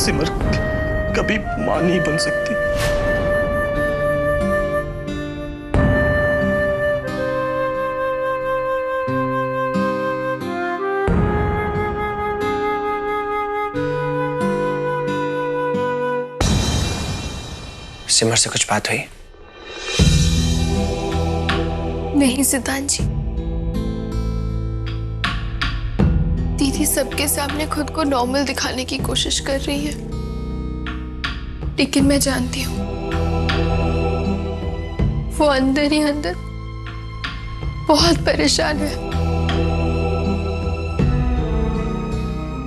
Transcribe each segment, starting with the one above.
सिमर कभी मां नहीं बन सकती। सिमर से कुछ बात हुई? नहीं सिद्धांत जी, दीदी सबके सामने खुद को नॉर्मल दिखाने की कोशिश कर रही है, लेकिन मैं जानती हूँ वो अंदर ही अंदर बहुत परेशान है।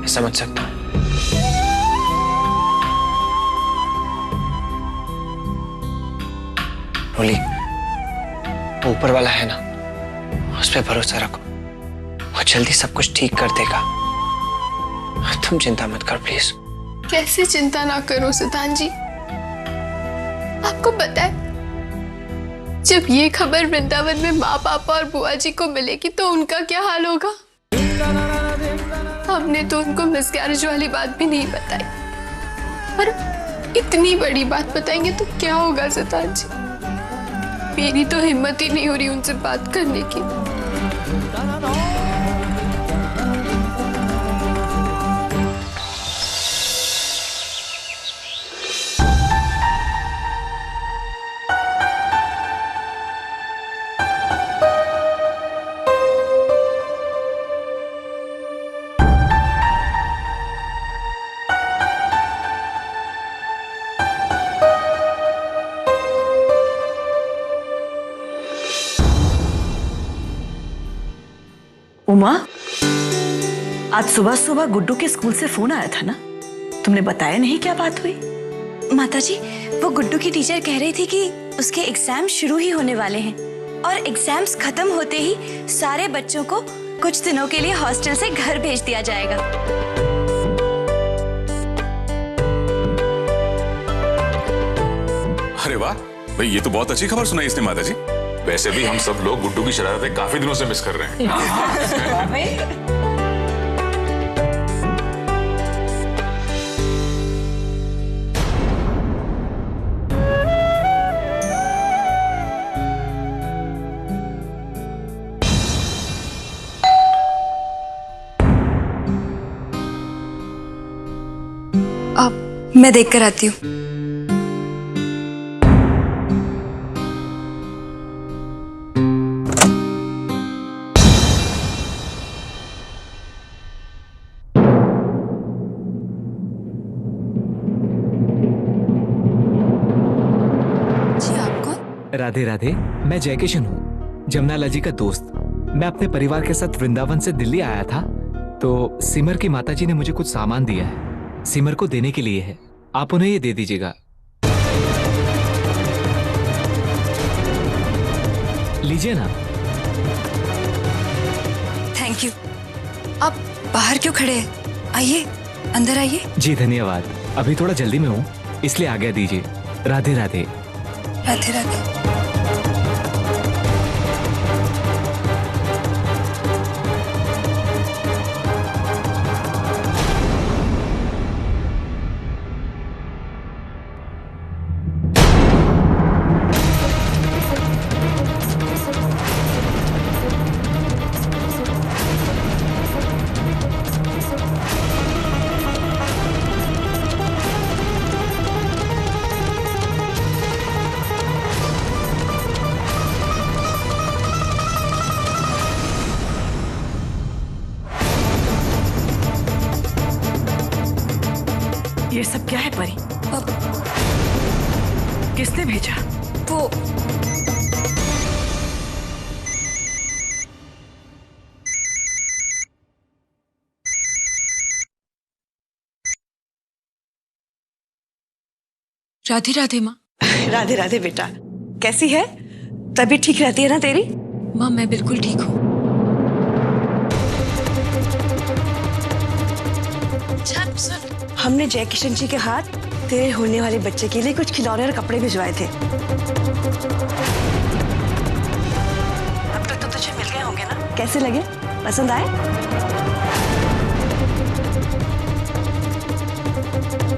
मैं समझ सकता हूँ। रोली, ऊपर वाला है ना, उस पे भरोसा रखो, वो जल्दी सब कुछ ठीक कर देगा। तुम चिंता मत कर प्लीज। कैसे चिंता ना करो सिद्धांत जी, आपको पता है जब ये खबर वृंदावन में माँ पापा और बुआ जी को मिलेगी तो उनका क्या हाल होगा। हमने तो उनको मिसकैरेज वाली बात भी नहीं बताई, पर इतनी बड़ी बात बताएंगे तो क्या होगा सिद्धांत जी। मेरी तो हिम्मत ही नहीं हो रही उनसे बात करने की। उमा, आज सुबह सुबह गुड्डू के स्कूल से फोन आया था ना, तुमने बताया नहीं क्या बात हुई? माताजी, वो गुड्डू की टीचर कह रही थी कि उसके एग्जाम शुरू ही होने वाले हैं और एग्जाम्स खत्म होते ही सारे बच्चों को कुछ दिनों के लिए हॉस्टल से घर भेज दिया जाएगा। अरे वाह भाई, ये तो बहुत अच्छी खबर सुनाई इसने माताजी। वैसे भी हम सब लोग गुड्डू की शरारतें काफी दिनों से मिस कर रहे हैं। अब मैं देख कर आती हूँ। राधे राधे, मैं जय किशन हूँ, जमुनालाल जी का दोस्त। मैं अपने परिवार के साथ वृंदावन से दिल्ली आया था, तो सिमर की माताजी ने मुझे कुछ सामान दिया है, सिमर को देने के लिए है। आप उन्हें ये दे दीजिएगा। लीजिए ना। Thank you. आप बाहर क्यों खड़े हैं? आइए, अंदर आइए। जी धन्यवाद, अभी थोड़ा जल्दी में हूँ इसलिए आज्ञा दीजिए। राधे राधे। राधे राधे। ये सब क्या है परी? अब किसने भेजा? वो राधे राधे माँ। राधे राधे बेटा, कैसी है? तबीयत ठीक रहती है ना तेरी? माँ मैं बिल्कुल ठीक हूँ। हमने जय किशन जी के हाथ तेरे होने वाले बच्चे के लिए कुछ खिलौने और कपड़े भिजवाए थे। अब तक तो तुझे मिल गए होंगे ना? कैसे लगे? पसंद आए?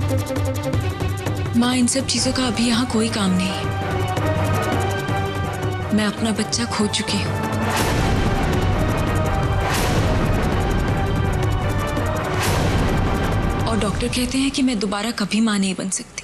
माँ, इन सब चीजों का अभी यहाँ कोई काम नहीं है। मैं अपना बच्चा खो चुकी हूँ। और डॉक्टर कहते हैं कि मैं दोबारा कभी माँ नहीं बन सकती।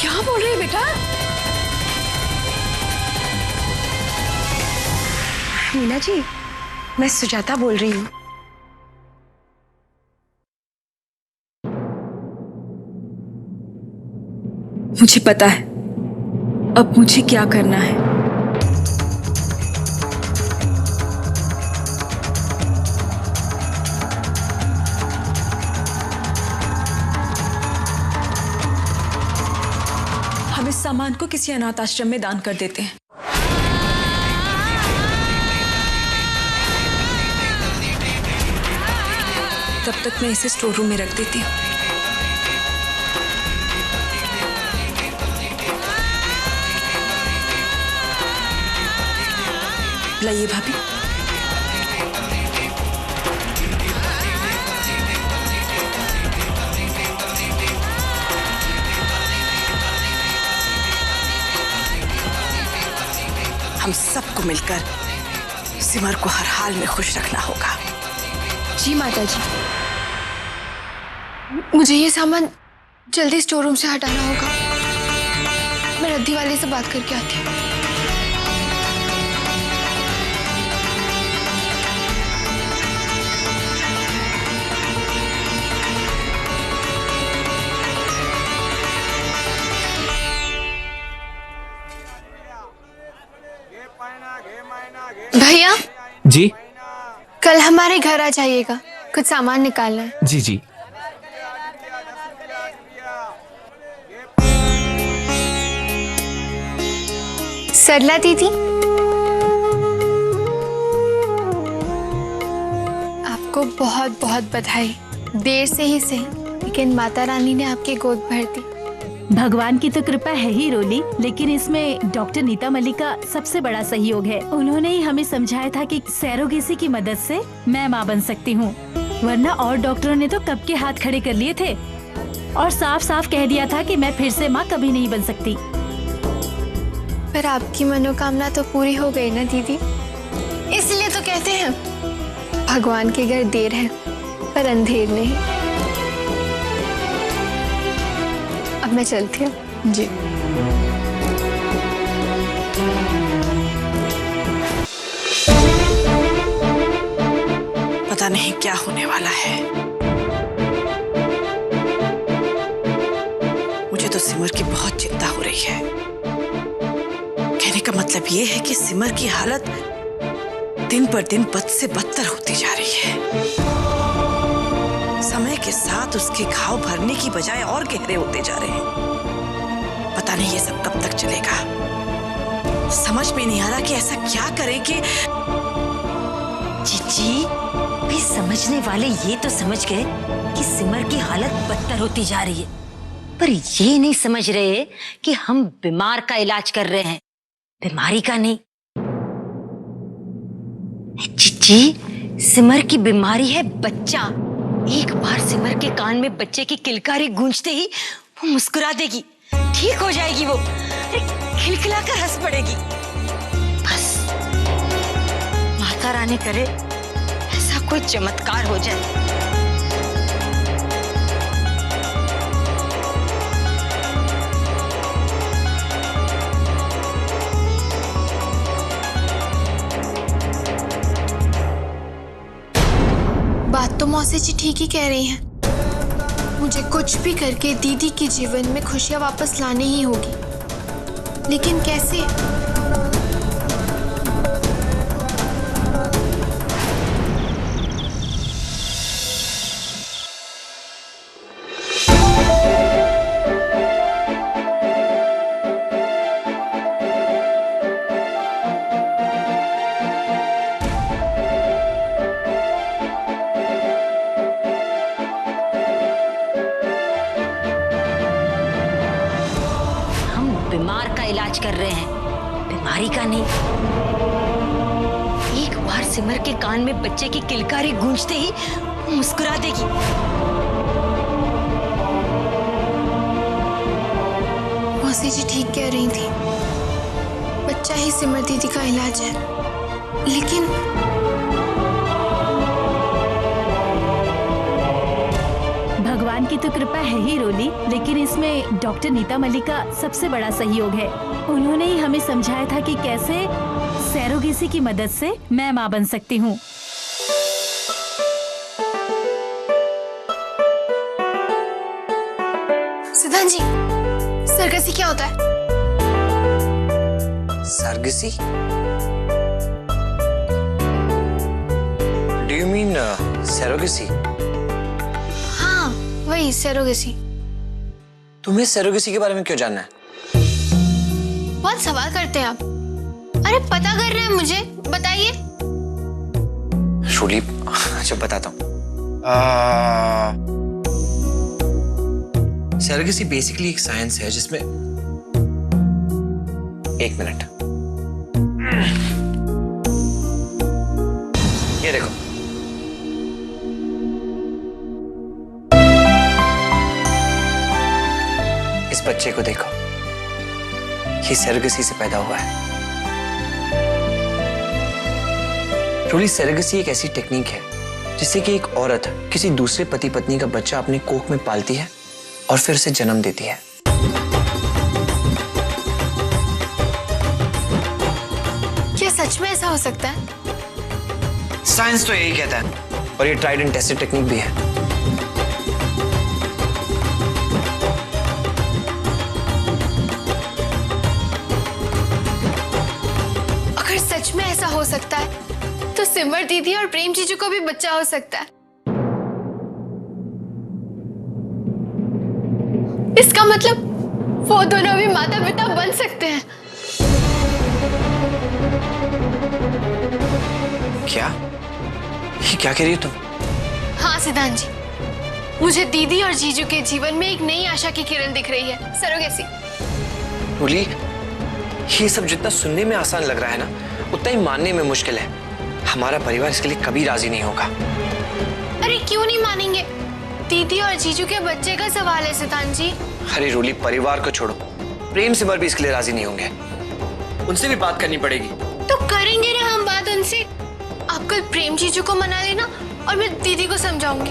क्या बोल रही है बेटा? मीना जी, मैं सुजाता बोल रही हूँ। मुझे पता है अब मुझे क्या करना है। हम इस सामान को किसी अनाथ आश्रम में दान कर देते हैं। तब तक मैं इसे स्टोर रूम में रख देती हूँ। लाइए भाभी। हम सबको मिलकर सिमर को हर हाल में खुश रखना होगा। जी माता जी, मुझे ये सामान जल्दी स्टोर रूम से हटाना होगा। मैं रद्दी वाले से बात करके आती हूँ। भैया जी कल हमारे घर आ जाइएगा, कुछ सामान निकालना है। जी जी। सरला दीदी, आपको बहुत बहुत बधाई। देर से ही सही, लेकिन माता रानी ने आपकी गोद भर दी। भगवान की तो कृपा है ही रोली, लेकिन इसमें डॉक्टर नीता मलिक का सबसे बड़ा सहयोग है। उन्होंने ही हमें समझाया था कि सैरोगेसी की मदद से मैं माँ बन सकती हूँ, वरना और डॉक्टरों ने तो कब के हाथ खड़े कर लिए थे और साफ साफ कह दिया था कि मैं फिर से माँ कभी नहीं बन सकती। पर आपकी मनोकामना तो पूरी हो गई ना दीदी, इसलिए तो कहते हैं भगवान के घर देर है पर अंधेर नहीं। अब मैं चलती हूँ। जी। पता नहीं क्या होने वाला है। मुझे तो सिमर की बहुत चिंता हो रही है। कहने का मतलब ये है कि सिमर की हालत दिन पर दिन बद से बदतर होती जा रही है। समय के साथ उसके घाव भरने की बजाय और गहरे होते जा रहे हैं। पता नहीं ये सब कब तक चलेगा। समझ में नहीं आ रहा कि ऐसा क्या करें कि जीजी भी समझने वाले ये तो समझ गए कि सिमर की हालत बदतर होती जा रही है, पर ये नहीं समझ रहे कि हम बीमार का इलाज कर रहे हैं, बीमारी का नहीं। जीजी, सिमर की बीमारी है बच्चा। एक बार सिमर के कान में बच्चे की किलकारी गूंजते ही वो मुस्कुरा देगी, ठीक हो जाएगी। वो खिलखिलाकर हंस पड़ेगी। बस माता रानी करे ऐसा कोई चमत्कार हो जाए। बात तो मौसी जी ठीक ही कह रही हैं। मुझे कुछ भी करके दीदी के जीवन में खुशियां वापस लानी ही होगी, लेकिन कैसे? बीमार का इलाज कर रहे हैं, बीमारी का नहीं। एक बार सिमर के कान में बच्चे की किलकारी गूंजते ही वो मुस्कुरा देगी। मौसी जी ठीक कह रही थी, बच्चा ही सिमर दीदी का इलाज है। लेकिन भगवान की तो कृपा है ही रोली, लेकिन इसमें डॉक्टर नीता मलिक का सबसे बड़ा सहयोग है। उन्होंने ही हमें समझाया था कि कैसे सैरोगेसी की मदद से मैं मां बन सकती हूँ। सिद्धांत जी, सरगसी क्या होता है? Surrogacy? Do you mean surrogacy? हाँ, वही सैरोगेसी। तुम्हें सैरोगेसी के बारे में क्यों जानना है? बहुत सवाल करते हैं आप। अरे पता कर रहे हैं मुझे, बताइए। रूली, अच्छा बताता हूँ। सैरोगेसी बेसिकली एक साइंस है जिसमें, एक मिनट, ये देखो, इस बच्चे को देखो, ये सैरोगेसी से पैदा हुआ है। रूली, सैरोगेसी एक ऐसी टेक्निक है जिससे कि एक औरत किसी दूसरे पति पत्नी का बच्चा अपने कोख में पालती है और फिर उसे जन्म देती है। क्या सच में ऐसा हो सकता है? साइंस तो यही कहता है, और ये ट्राइड एंड टेस्टेड टेक्निक भी है। अगर सच में ऐसा हो सकता है तो सिमर दीदी और प्रेम जीजू को भी बच्चा हो सकता है। इसका मतलब वो दोनों भी माता पिता बन सकते हैं। क्या? ये क्या कह रही हो तुम? हाँ सिद्धांत जी, मुझे दीदी और जीजू के जीवन में एक नई आशा की किरण दिख रही है। सरोगेसी। रूली, ये सब जितना सुनने में आसान लग रहा है ना, उतना ही मानने में मुश्किल है। हमारा परिवार इसके लिए कभी राजी नहीं होगा। अरे क्यों नहीं मानेंगे? दीदी और जीजू के बच्चे का सवाल है सिद्धांत जी। अरे रूली, परिवार को छोड़ो, प्रेम सिमर भी इसके लिए राजी नहीं होंगे। उनसे भी बात करनी पड़ेगी। तो करेंगे ना हम बात उनसे। आप कल प्रेम जीजू को मना लेना और मैं दीदी को समझाऊंगी।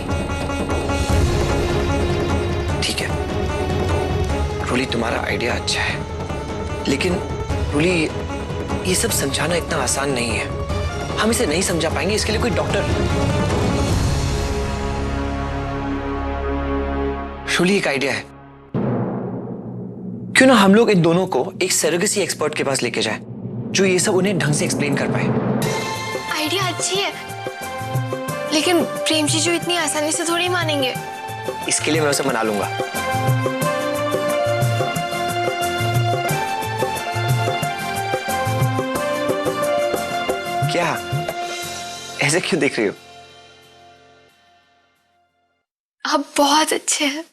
ठीक है रूली, तुम्हारा आइडिया अच्छा है, लेकिन रूली, ये सब समझाना इतना आसान नहीं है। हम इसे नहीं समझा पाएंगे, इसके लिए कोई डॉक्टर। रूली, एक आइडिया है, क्यों ना हम लोग इन दोनों को एक सरोगेसी एक्सपर्ट के पास लेके जाएं, जो ये सब उन्हें ढंग से एक्सप्लेन कर पाए। आइडिया अच्छी है, लेकिन प्रेम जीजू इतनी आसानी से थोड़ी मानेंगे। इसके लिए मैं उसे मना लूंगा। क्या? ऐसे क्यों देख रही हो? आप बहुत अच्छे हैं।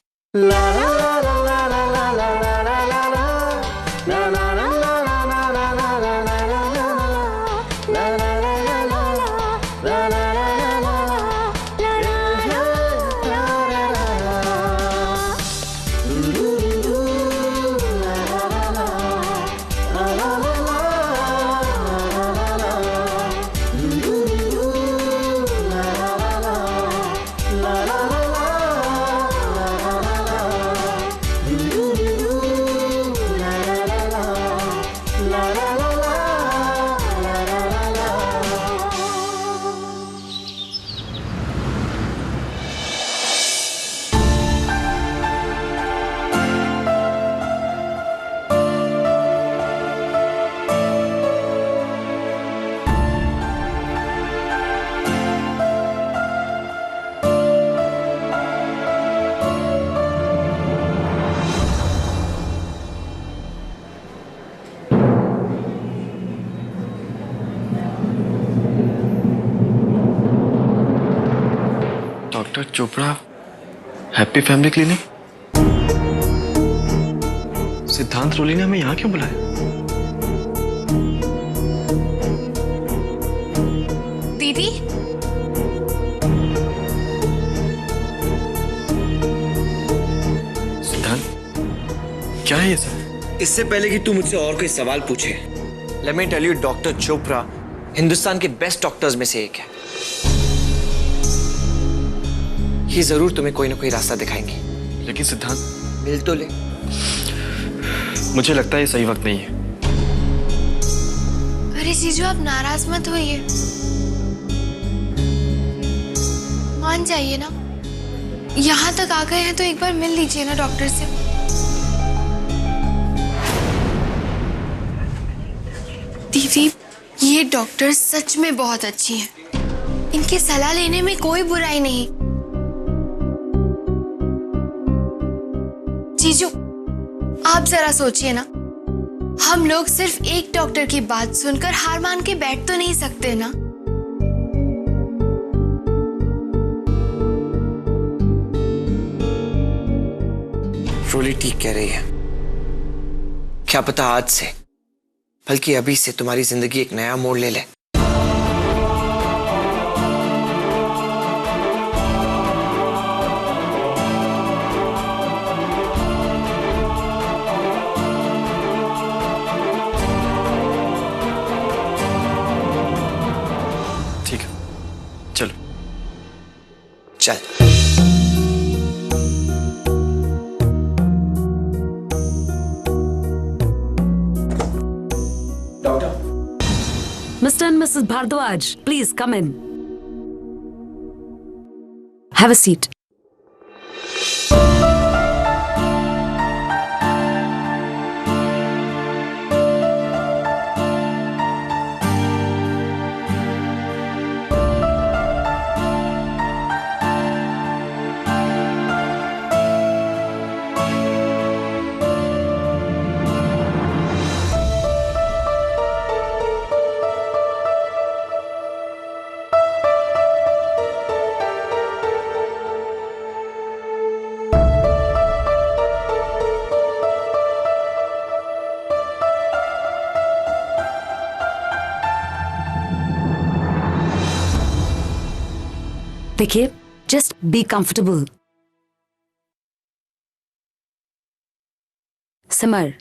Doctor Chopra, happy family clinic. सिद्धांत सिद्धांत रोली ने हमें यहाँ क्यों बुलाया? दीदी, सिद्धांत, क्या है ये सब? इससे पहले कि तू मुझसे और कोई सवाल पूछे, let me tell you, doctor Chopra Hindustan के बेस्ट डॉक्टर्स में से एक है। ये जरूर तुम्हें कोई ना कोई रास्ता दिखाएंगे। लेकिन सिद्धांत, मिल तो ले। मुझे लगता है ये सही वक्त नहीं है। अरे जीजू, आप नाराज मत होइए, मान जाइए ना। यहाँ तक आ गए हैं तो एक बार मिल लीजिए ना डॉक्टर से। दीदी, ये डॉक्टर सच में बहुत अच्छी हैं। इनकी सलाह लेने में कोई बुराई नहीं। जीजू, आप जरा सोचिए ना, हम लोग सिर्फ एक डॉक्टर की बात सुनकर हार मान के बैठ तो नहीं सकते ना। रोली ठीक कह रही है। क्या पता आज से, बल्कि अभी से तुम्हारी जिंदगी एक नया मोड़ ले ले। ठीक है, चलो। चल। Mr. and Mrs. Bhardwaj, please come in. Have a seat. देखिए, जस्ट बी कंफर्टेबल। सिमर,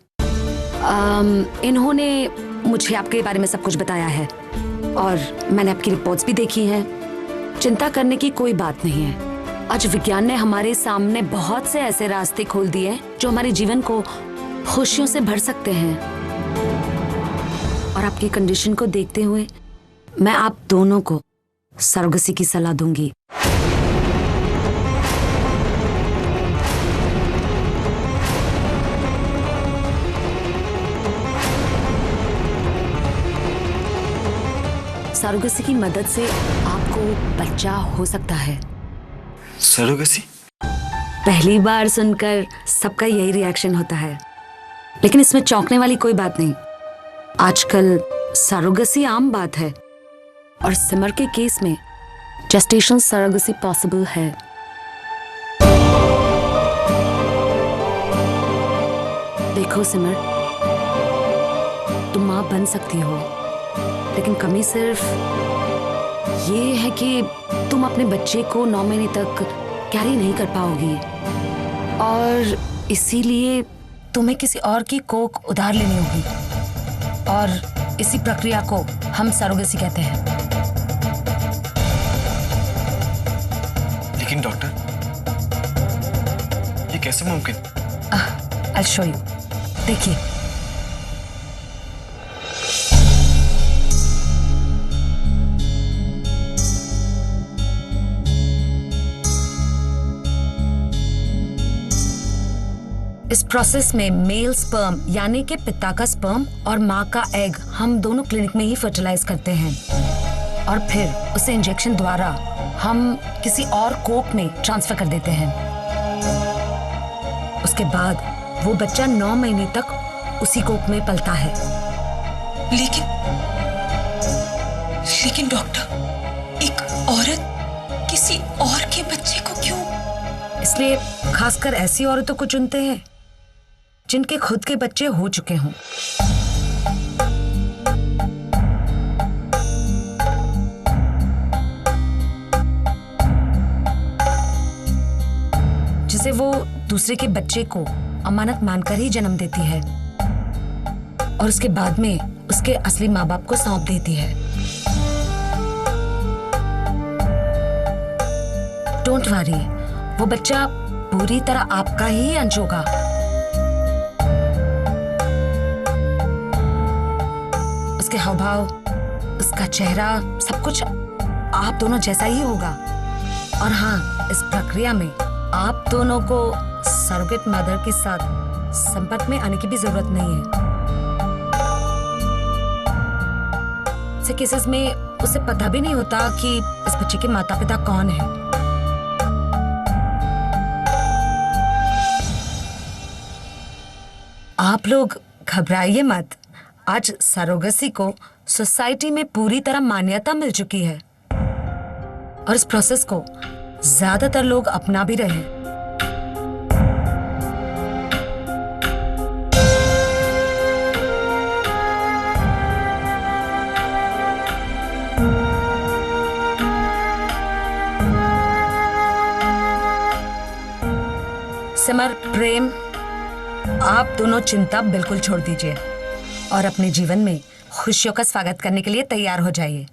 इन्होंने मुझे आपके बारे में सब कुछ बताया है और मैंने आपकी रिपोर्ट्स भी देखी हैं। चिंता करने की कोई बात नहीं है। आज विज्ञान ने हमारे सामने बहुत से ऐसे रास्ते खोल दिए हैं जो हमारे जीवन को खुशियों से भर सकते हैं। और आपकी कंडीशन को देखते हुए मैं आप दोनों को सरोगेसी की सलाह दूंगी। सरोगेसी की मदद से आपको बच्चा हो सकता है। सरोगेसी? पहली बार सुनकर सबका यही रिएक्शन होता है, लेकिन इसमें चौंकने वाली कोई बात नहीं। आजकल सरोगेसी आम बात है और सिमर के केस में जेस्टेशन सरोगेसी पॉसिबल है। देखो सिमर, तुम मां बन सकती हो, लेकिन कमी सिर्फ ये है कि तुम अपने बच्चे को 9 महीने तक कैरी नहीं कर पाओगी और इसीलिए तुम्हें किसी और की कोख उधार लेनी होगी और इसी प्रक्रिया को हम सरोगेसी कहते हैं। लेकिन डॉक्टर, ये कैसे मुमकिन? I'll show you. देखिए, इस प्रोसेस में मेल स्पर्म यानी कि पिता का स्पर्म और माँ का एग हम दोनों क्लिनिक में ही फर्टिलाइज करते हैं और फिर उसे इंजेक्शन द्वारा हम किसी और कोख में ट्रांसफर कर देते हैं। उसके बाद वो बच्चा 9 महीने तक उसी कोख में पलता है। लेकिन डॉक्टर, एक औरत किसी और के बच्चे को क्यों? इसलिए खासकर ऐसी औरतों को चुनते हैं जिनके खुद के बच्चे हो चुके हों। जिसे वो दूसरे के बच्चे को अमानत मानकर ही जन्म देती है और उसके बाद में उसके असली माँ बाप को सौंप देती है। डोंट वरी, वो बच्चा पूरी तरह आपका ही अंश होगा। उसके हाव भाव, उसका चेहरा, सब कुछ आप दोनों जैसा ही होगा। और हाँ, इस प्रक्रिया में आप दोनों को सरोगेट मदर के साथ संपर्क में आने की भी जरूरत नहीं है। ऐसे केसेस में उसे पता भी नहीं होता कि इस बच्चे के माता पिता कौन है। आप लोग घबराइए मत। आज सरोगेसी को सोसाइटी में पूरी तरह मान्यता मिल चुकी है और इस प्रोसेस को ज्यादातर लोग अपना भी रहे हैं। सिमर, प्रेम, आप दोनों चिंता बिल्कुल छोड़ दीजिए और अपने जीवन में खुशियों का स्वागत करने के लिए तैयार हो जाइए।